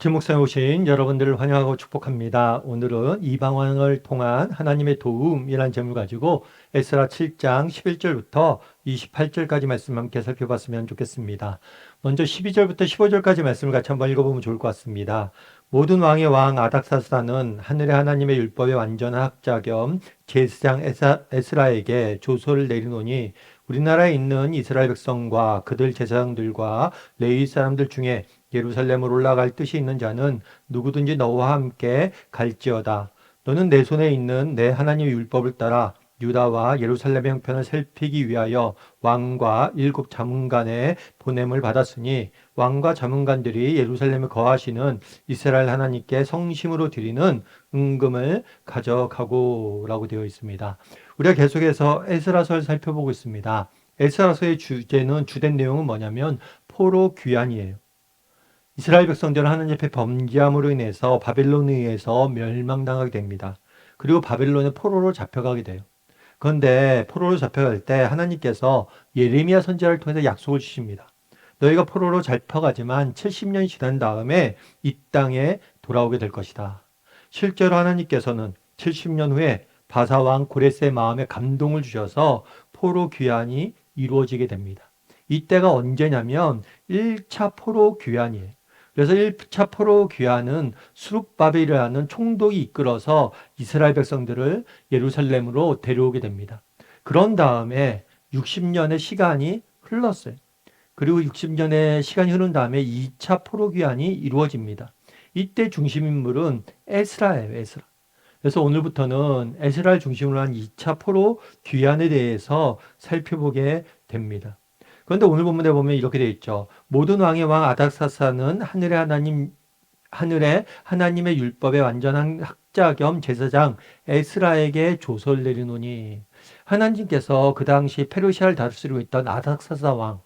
지목상에 오신 여러분들을 환영하고 축복합니다. 오늘은 이방왕을 통한 하나님의 도움이라는 제목을 가지고 에스라 7장 11절부터 28절까지 말씀 함께 살펴봤으면 좋겠습니다. 먼저 12절부터 15절까지 말씀을 같이 한번 읽어보면 좋을 것 같습니다. 모든 왕의 왕 아닥사스다는 하늘의 하나님의 율법의 완전한 학자 겸 제사장 에스라에게 조서를 내리노니 우리나라에 있는 이스라엘 백성과 그들 제사장들과 레위 사람들 중에 예루살렘으로 올라갈 뜻이 있는 자는 누구든지 너와 함께 갈지어다. 너는 내 손에 있는 내 하나님의 율법을 따라 유다와 예루살렘의 형편을 살피기 위하여 왕과 7 자문관의 보냄을 받았으니 왕과 자문관들이 예루살렘에 거하시는 이스라엘 하나님께 성심으로 드리는 은금을 가져가고 라고 되어 있습니다. 우리가 계속해서 에스라서를 살펴보고 있습니다. 에스라서의 주제는 주된 내용은 뭐냐면 포로 귀환이에요. 이스라엘 백성들은 하나님 앞에 범죄함으로 인해서 바벨론에 의해서 멸망당하게 됩니다. 그리고 바벨론에 포로로 잡혀가게 돼요. 그런데 포로로 잡혀갈 때 하나님께서 예레미야 선지자를 통해서 약속을 주십니다. 너희가 포로로 잡혀가지만 70년이 지난 다음에 이 땅에 돌아오게 될 것이다. 실제로 하나님께서는 70년 후에 바사왕 고레스의 마음에 감동을 주셔서 포로 귀환이 이루어지게 됩니다. 이때가 언제냐면 1차 포로 귀환이에요. 그래서 1차 포로 귀환은 수룹바벨이라는 총독이 이끌어서 이스라엘 백성들을 예루살렘으로 데려오게 됩니다. 그런 다음에 60년의 시간이 흘렀어요. 그리고 60년의 시간이 흐른 다음에 2차 포로 귀환이 이루어집니다. 이때 중심 인물은 에스라예요, 에스라. 그래서 오늘부터는 에스라를 중심으로 한 2차 포로 귀환에 대해서 살펴보게 됩니다. 그런데 오늘 본문에 보면 이렇게 되어 있죠. 모든 왕의 왕 아닥사스는 하늘의 하나님의 율법의 완전한 학자 겸 제사장 에스라에게 조서를 내리노니 하나님께서 그 당시 페르시아를 다스리고 있던 아닥사스 왕,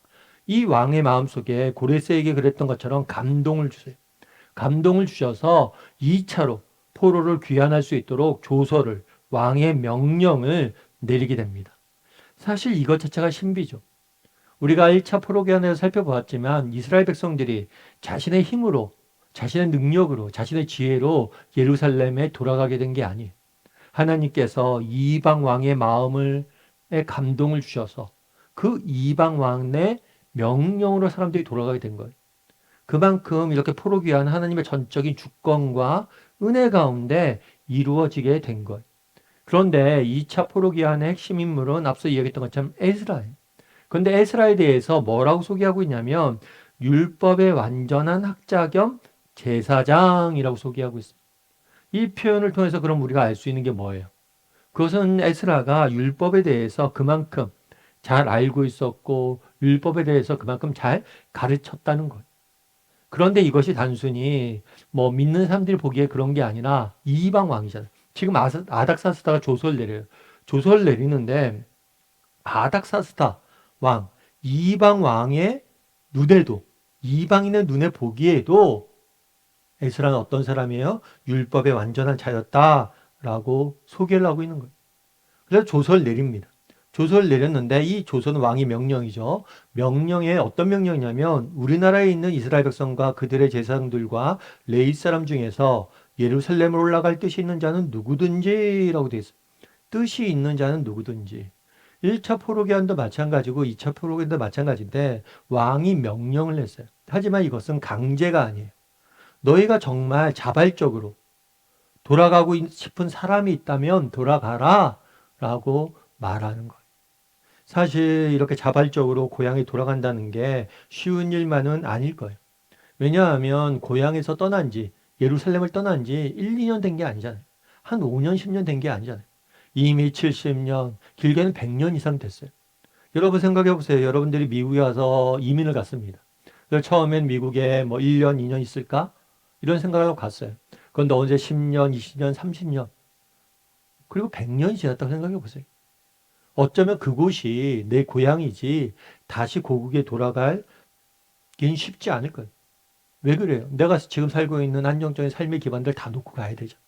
이 왕의 마음속에 고레스에게 그랬던 것처럼 감동을 주세요. 감동을 주셔서 2차로 포로를 귀환할 수 있도록 조서를, 왕의 명령을 내리게 됩니다. 사실 이것 자체가 신비죠. 우리가 1차 포로 귀환에서 살펴보았지만 이스라엘 백성들이 자신의 힘으로, 자신의 능력으로, 자신의 지혜로 예루살렘에 돌아가게 된 게 아니에요. 하나님께서 이방 왕의 마음에 감동을 주셔서 그 이방 왕의 명령으로 사람들이 돌아가게 된 거예요. 그만큼 이렇게 포로 귀환 하나님의 전적인 주권과 은혜 가운데 이루어지게 된 거예요. 그런데 2차 포로 귀환의 핵심 인물은 앞서 이야기했던 것처럼 에스라예요. 그런데 에스라에 대해서 뭐라고 소개하고 있냐면 율법의 완전한 학자 겸 제사장이라고 소개하고 있습니다. 이 표현을 통해서 그럼 우리가 알 수 있는 게 뭐예요? 그것은 에스라가 율법에 대해서 그만큼 잘 알고 있었고 율법에 대해서 그만큼 잘 가르쳤다는 거예요. 그런데 이것이 단순히 뭐 믿는 사람들이 보기에 그런 게 아니라 이방 왕이잖아요. 지금 아닥사스다가 조서를 내려요. 조서를 내리는데 아닥사스다 왕, 이방 왕의 눈에도, 이방인의 눈에 보기에도 에스라는 어떤 사람이에요? 율법의 완전한 자였다라고 소개를 하고 있는 거예요. 그래서 조서를 내립니다. 조서를 내렸는데 이 조서는 왕의 명령이죠. 명령에 어떤 명령이냐면 우리나라에 있는 이스라엘 백성과 그들의 제사장들과 레위 사람 중에서 예루살렘을 올라갈 뜻이 있는 자는 누구든지라고 되어 있습니다. 뜻이 있는 자는 누구든지. 1차 포로기한도 마찬가지고 2차 포로기한도 마찬가지인데 왕이 명령을 했어요. 하지만 이것은 강제가 아니에요. 너희가 정말 자발적으로 돌아가고 싶은 사람이 있다면 돌아가라 라고 말하는 거예요. 사실 이렇게 자발적으로 고향에 돌아간다는 게 쉬운 일만은 아닐 거예요. 왜냐하면 고향에서 떠난 지, 예루살렘을 떠난 지 1, 2년 된 게 아니잖아요. 한 5년, 10년 된 게 아니잖아요. 이미 70년, 길게는 100년 이상 됐어요. 여러분 생각해 보세요. 여러분들이 미국에 와서 이민을 갔습니다. 그래서 처음엔 미국에 뭐 1년, 2년 있을까? 이런 생각을 하고 갔어요. 그런데 언제 10년, 20년, 30년, 그리고 100년이 지났다고 생각해 보세요. 어쩌면 그곳이 내 고향이지 다시 고국에 돌아가긴 쉽지 않을 거예요. 왜 그래요? 내가 지금 살고 있는 안정적인 삶의 기반들 다 놓고 가야 되죠.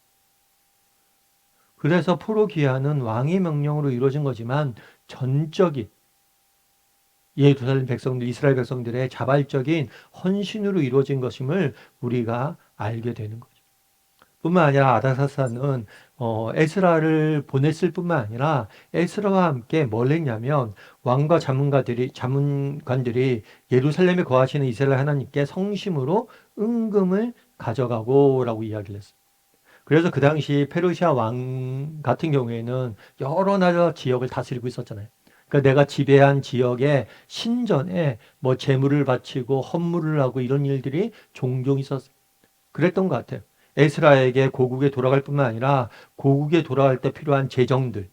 그래서 포로 귀환은 왕의 명령으로 이루어진 거지만 전적인 예루살렘 백성들, 이스라엘 백성들의 자발적인 헌신으로 이루어진 것임을 우리가 알게 되는 거죠. 뿐만 아니라 아닥사스다는 에스라를 보냈을 뿐만 아니라 에스라와 함께 뭘 했냐면 왕과 자문관들이 예루살렘에 거하시는 이스라엘 하나님께 성심으로 은금을 가져가고라고 이야기를 했어요. 그래서 그 당시 페르시아 왕 같은 경우에는 여러 나라 지역을 다스리고 있었잖아요. 그러니까 내가 지배한 지역의 신전에 뭐 제물을 바치고 헌물을 하고 이런 일들이 종종 있었어요. 그랬던 것 같아요. 에스라에게 고국에 돌아갈 뿐만 아니라 고국에 돌아갈 때 필요한 재정들,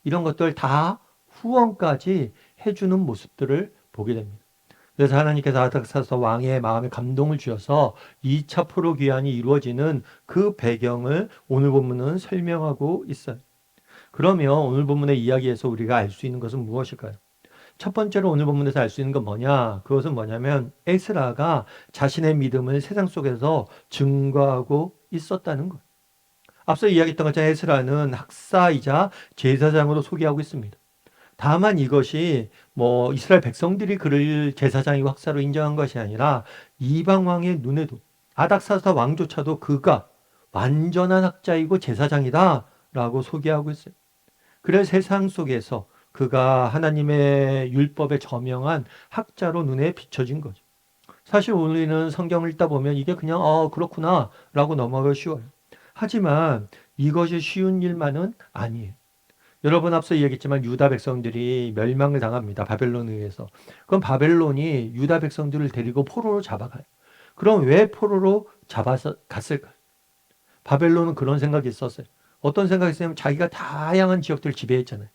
이런 것들 다 후원까지 해주는 모습들을 보게 됩니다. 그래서 하나님께서 아닥사스 왕의 마음에 감동을 주셔서 2차 포로 귀환이 이루어지는 그 배경을 오늘 본문은 설명하고 있어요. 그러면 오늘 본문의 이야기에서 우리가 알 수 있는 것은 무엇일까요? 첫 번째로 오늘 본문에서 알 수 있는 건 뭐냐? 그것은 뭐냐면 에스라가 자신의 믿음을 세상 속에서 증거하고 있었다는 것. 앞서 이야기했던 것처럼 에스라는 학사이자 제사장으로 소개하고 있습니다. 다만 이것이 뭐 이스라엘 백성들이 그를 제사장이고 학사로 인정한 것이 아니라 이방 왕의 눈에도 아닥사스다 왕조차도 그가 완전한 학자이고 제사장이다라고 소개하고 있어요. 그래서 세상 속에서 그가 하나님의 율법에 저명한 학자로 눈에 비춰진 거죠. 사실 우리는 성경을 읽다 보면 이게 그냥 그렇구나 라고 넘어가기 쉬워요. 하지만 이것이 쉬운 일만은 아니에요. 여러분 앞서 이야기했지만 유다 백성들이 멸망을 당합니다. 바벨론에 의해서. 그럼 바벨론이 유다 백성들을 데리고 포로로 잡아가요. 그럼 왜 포로로 잡아서 갔을까요? 바벨론은 그런 생각이 있었어요. 어떤 생각이 있었냐면 자기가 다양한 지역들을 지배했잖아요.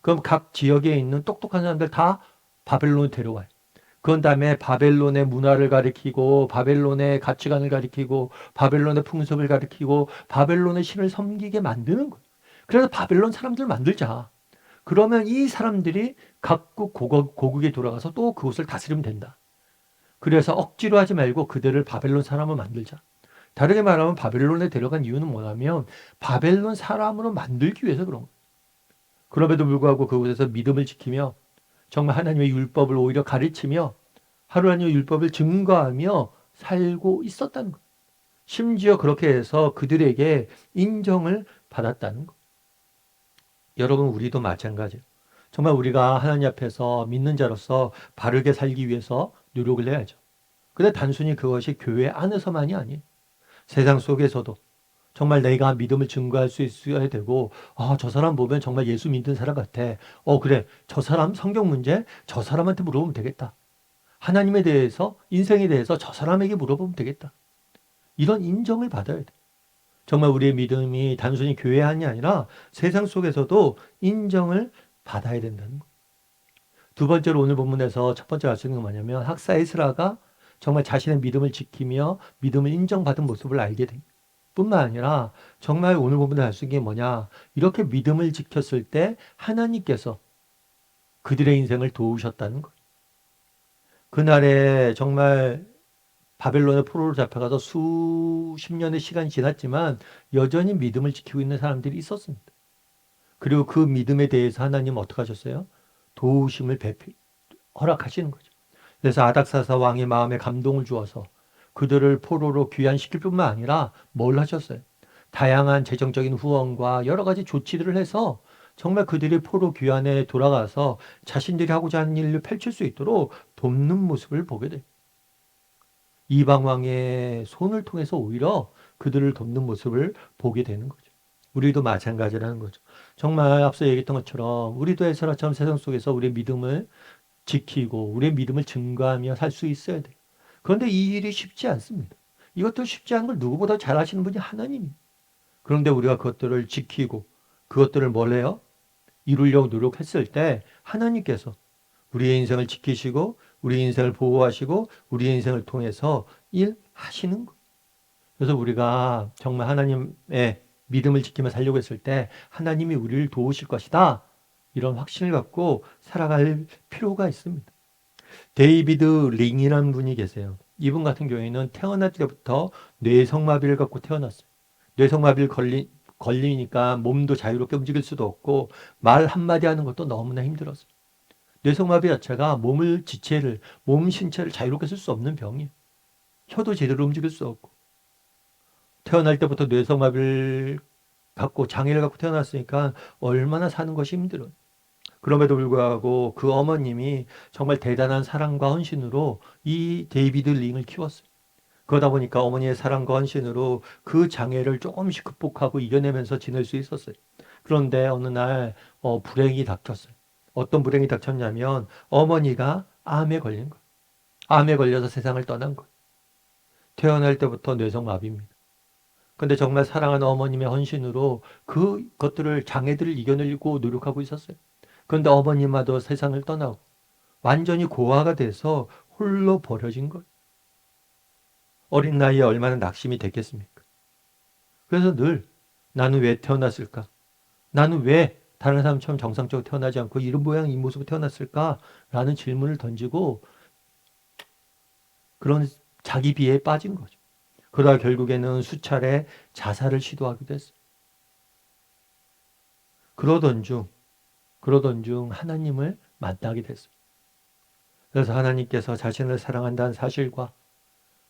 그럼 각 지역에 있는 똑똑한 사람들 다 바벨론에 데려와요. 그런 다음에 바벨론의 문화를 가리키고 바벨론의 가치관을 가리키고 바벨론의 풍습을 가리키고 바벨론의 신을 섬기게 만드는 거예요. 그래서 바벨론 사람들 만들자. 그러면 이 사람들이 각국 고국에 돌아가서 또 그곳을 다스리면 된다. 그래서 억지로 하지 말고 그들을 바벨론 사람을 만들자. 다르게 말하면 바벨론에 데려간 이유는 뭐냐면 바벨론 사람으로 만들기 위해서 그런 거예요. 그럼에도 불구하고 그곳에서 믿음을 지키며 정말 하나님의 율법을 오히려 가르치며 하나님의 율법을 증거하며 살고 있었다는 것. 심지어 그렇게 해서 그들에게 인정을 받았다는 것. 여러분 우리도 마찬가지예요. 정말 우리가 하나님 앞에서 믿는 자로서 바르게 살기 위해서 노력을 해야죠. 근데 단순히 그것이 교회 안에서만이 아니에요. 세상 속에서도 정말 내가 믿음을 증거할 수 있어야 되고, 저 사람 보면 정말 예수 믿는 사람 같아. 그래. 저 사람 성경 문제 저 사람한테 물어보면 되겠다. 하나님에 대해서, 인생에 대해서 저 사람에게 물어보면 되겠다. 이런 인정을 받아야 돼. 정말 우리의 믿음이 단순히 교회 안이 아니라 세상 속에서도 인정을 받아야 된다는 거. 두 번째로 오늘 본문에서 첫 번째 알 수 있는 건 뭐냐면 학사 에스라가 정말 자신의 믿음을 지키며 믿음을 인정받은 모습을 알게 됩니다. 뿐만 아니라 정말 오늘 본문에 알 수 있는 게 뭐냐, 이렇게 믿음을 지켰을 때 하나님께서 그들의 인생을 도우셨다는 것. 그날에 정말 바벨론의 포로로 잡혀가서 수십 년의 시간이 지났지만 여전히 믿음을 지키고 있는 사람들이 있었습니다. 그리고 그 믿음에 대해서 하나님 어떻게 하셨어요? 도우심을 허락하시는 거죠. 그래서 아닥사사 왕의 마음에 감동을 주어서 그들을 포로로 귀환시킬 뿐만 아니라 뭘 하셨어요? 다양한 재정적인 후원과 여러 가지 조치들을 해서 정말 그들이 포로 귀환에 돌아가서 자신들이 하고자 하는 일을 펼칠 수 있도록 돕는 모습을 보게 돼요. 이방 왕의 손을 통해서 오히려 그들을 돕는 모습을 보게 되는 거죠. 우리도 마찬가지라는 거죠. 정말 앞서 얘기했던 것처럼 우리도 에스라처럼 세상 속에서 우리의 믿음을 지키고 우리의 믿음을 증거하며 살 수 있어야 돼요. 그런데 이 일이 쉽지 않습니다. 이것도 쉽지 않은 걸 누구보다 잘 아시는 분이 하나님이에요. 그런데 우리가 그것들을 지키고 그것들을 뭘 해요? 이루려고 노력했을 때 하나님께서 우리의 인생을 지키시고 우리 인생을 보호하시고 우리의 인생을 통해서 일하시는 것. 그래서 우리가 정말 하나님의 믿음을 지키며 살려고 했을 때 하나님이 우리를 도우실 것이다. 이런 확신을 갖고 살아갈 필요가 있습니다. 데이비드 링이라는 분이 계세요. 이분 같은 경우에는 태어날 때부터 뇌성마비를 갖고 태어났어요. 뇌성마비를 걸리니까 몸도 자유롭게 움직일 수도 없고 말 한마디 하는 것도 너무나 힘들었어요. 뇌성마비 자체가 몸 신체를 자유롭게 쓸 수 없는 병이에요. 혀도 제대로 움직일 수 없고. 태어날 때부터 뇌성마비를 갖고 장애를 갖고 태어났으니까 얼마나 사는 것이 힘들어요. 그럼에도 불구하고 그 어머님이 정말 대단한 사랑과 헌신으로 이 데이비드 링을 키웠어요. 그러다 보니까 어머니의 사랑과 헌신으로 그 장애를 조금씩 극복하고 이겨내면서 지낼 수 있었어요. 그런데 어느 날 불행이 닥쳤어요. 어떤 불행이 닥쳤냐면 어머니가 암에 걸린 거예요. 암에 걸려서 세상을 떠난 거예요. 태어날 때부터 뇌성마비입니다. 근데 정말 사랑하는 어머님의 헌신으로 그것들을 장애들을 이겨내려고 노력하고 있었어요. 그런데 어머님마저 세상을 떠나고 완전히 고아가 돼서 홀로 버려진 거예요. 어린 나이에 얼마나 낙심이 됐겠습니까? 그래서 늘 나는 왜 태어났을까? 나는 왜 다른 사람처럼 정상적으로 태어나지 않고 이런 모양 이 모습으로 태어났을까? 라는 질문을 던지고 그런 자기 비애에 빠진 거죠. 그러다 결국에는 수차례 자살을 시도하기도 했어요. 그러던 중 하나님을 만나게 됐어요. 그래서 하나님께서 자신을 사랑한다는 사실과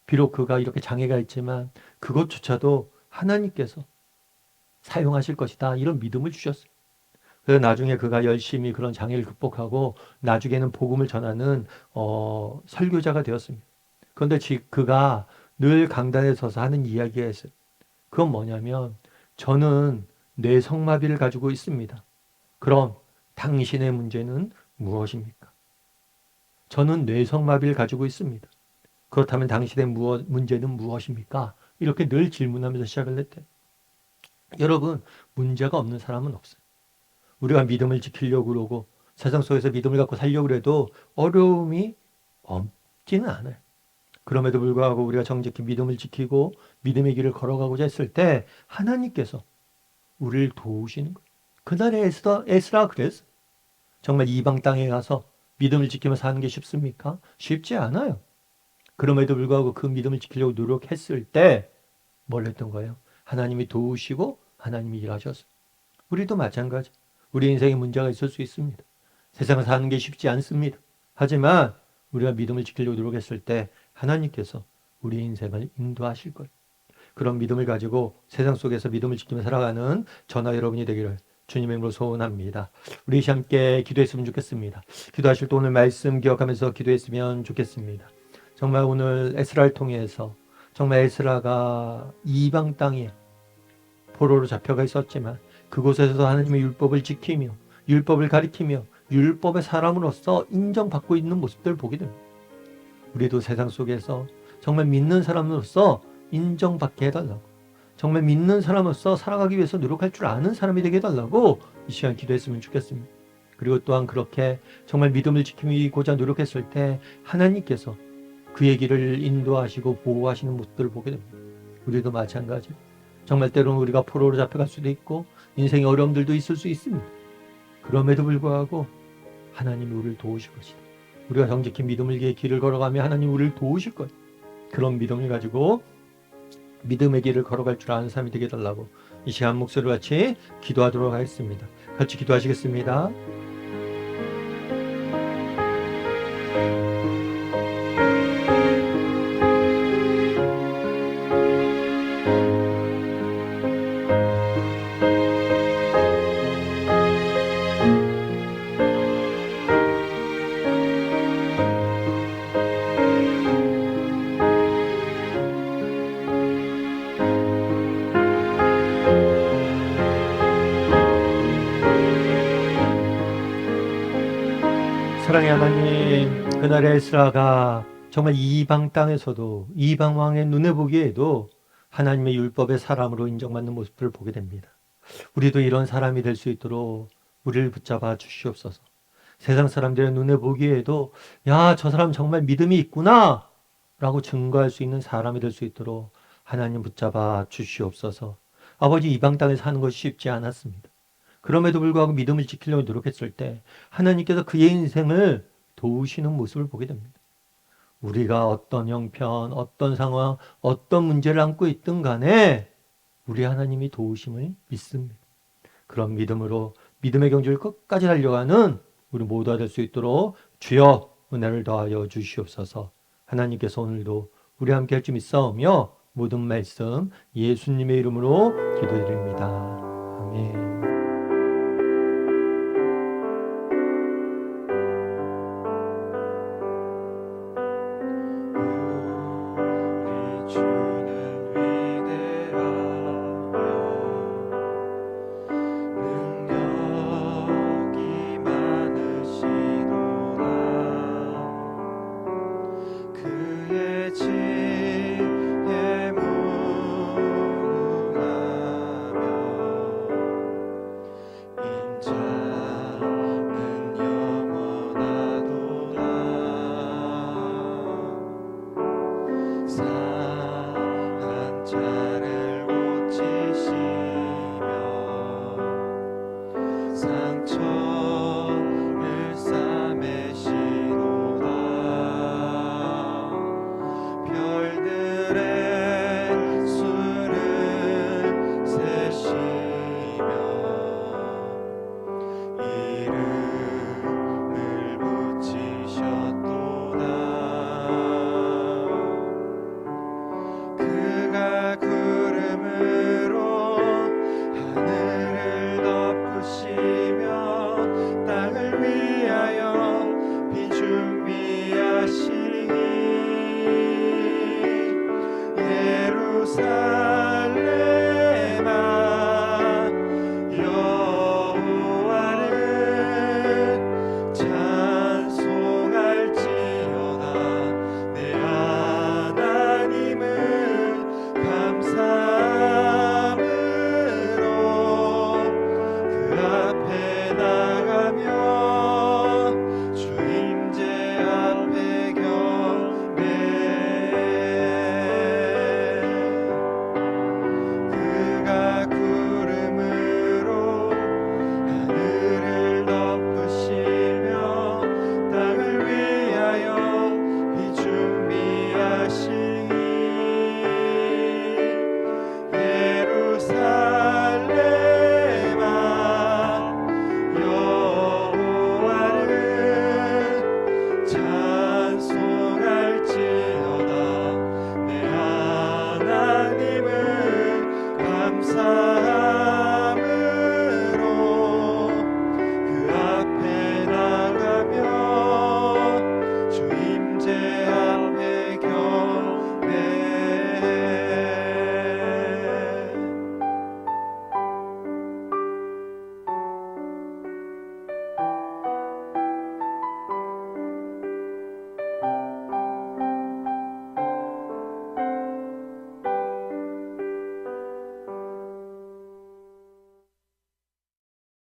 비록 그가 이렇게 장애가 있지만 그것조차도 하나님께서 사용하실 것이다. 이런 믿음을 주셨어요. 그래서 나중에 그가 열심히 그런 장애를 극복하고 나중에는 복음을 전하는 설교자가 되었습니다. 그런데 그가 늘 강단에 서서 하는 이야기가 있어요. 그건 뭐냐면 저는 뇌성마비를 가지고 있습니다. 그럼 당신의 문제는 무엇입니까? 저는 뇌성마비를 가지고 있습니다. 그렇다면 당신의 문제는 무엇입니까? 이렇게 늘 질문하면서 시작을 했대요. 여러분, 문제가 없는 사람은 없어요. 우리가 믿음을 지키려고 그러고 세상 속에서 믿음을 갖고 살려고 해도 어려움이 없지는 않아요. 그럼에도 불구하고 우리가 정직히 믿음을 지키고 믿음의 길을 걸어가고자 했을 때 하나님께서 우리를 도우시는 거예요. 그날의 에스라 그랬어. 정말 이방 땅에 가서 믿음을 지키며 사는 게 쉽습니까? 쉽지 않아요. 그럼에도 불구하고 그 믿음을 지키려고 노력했을 때 뭘 했던 거예요? 하나님이 도우시고 하나님이 일하셨어요. 우리도 마찬가지. 우리 인생에 문제가 있을 수 있습니다. 세상을 사는 게 쉽지 않습니다. 하지만 우리가 믿음을 지키려고 노력했을 때 하나님께서 우리 인생을 인도하실 거예요. 그런 믿음을 가지고 세상 속에서 믿음을 지키며 살아가는 저나 여러분이 되기를 주님의 이름으로 소원합니다. 우리 함께 기도했으면 좋겠습니다. 기도하실 때 오늘 말씀 기억하면서 기도했으면 좋겠습니다. 정말 오늘 에스라를 통해서 정말 에스라가 이방 땅에 포로로 잡혀가 있었지만 그곳에서도 하나님의 율법을 지키며 율법을 가리키며 율법의 사람으로서 인정받고 있는 모습들을 보게 됩니다. 우리도 세상 속에서 정말 믿는 사람으로서 인정받게 해달라고, 정말 믿는 사람으로서 살아가기 위해서 노력할 줄 아는 사람이 되게 해달라고 이 시간 기도했으면 좋겠습니다. 그리고 또한 그렇게 정말 믿음을 지키고자 노력했을 때 하나님께서 그의 길을 인도하시고 보호하시는 모습들을 보게 됩니다. 우리도 마찬가지. 정말 때로는 우리가 포로로 잡혀갈 수도 있고 인생의 어려움들도 있을 수 있습니다. 그럼에도 불구하고 하나님이 우리를 도우실 것이다. 우리가 정직히 믿음을 위해 길을 걸어가며 하나님 우리를 도우실 거예요. 그런 믿음을 가지고 믿음의 길을 걸어갈 줄 아는 사람이 되게 해달라고 이 시간 목소리를 같이 기도하도록 하겠습니다. 같이 기도하시겠습니다. 사랑의 하나님, 그날의 에스라가 정말 이방 땅에서도 이방 왕의 눈에 보기에도 하나님의 율법의 사람으로 인정받는 모습들을 보게 됩니다. 우리도 이런 사람이 될 수 있도록 우리를 붙잡아 주시옵소서. 세상 사람들의 눈에 보기에도 야, 저 사람 정말 믿음이 있구나 라고 증거할 수 있는 사람이 될 수 있도록 하나님 붙잡아 주시옵소서. 아버지, 이방 땅에 사는 것이 쉽지 않았습니다. 그럼에도 불구하고 믿음을 지키려고 노력했을 때 하나님께서 그의 인생을 도우시는 모습을 보게 됩니다. 우리가 어떤 형편, 어떤 상황, 어떤 문제를 안고 있든 간에 우리 하나님이 도우심을 믿습니다. 그런 믿음으로 믿음의 경주를 끝까지 달려가는 우리 모두가 될 수 있도록 주여 은혜를 더하여 주시옵소서. 하나님께서 오늘도 우리 함께 할 줄 믿사오며 모든 말씀 예수님의 이름으로 기도드립니다. 아멘. 우리 주는 위대하며 능력이 많으시도다. 그의 지혜 무궁하며 인자는 영원하도다. 상한 자를 고치시며 상처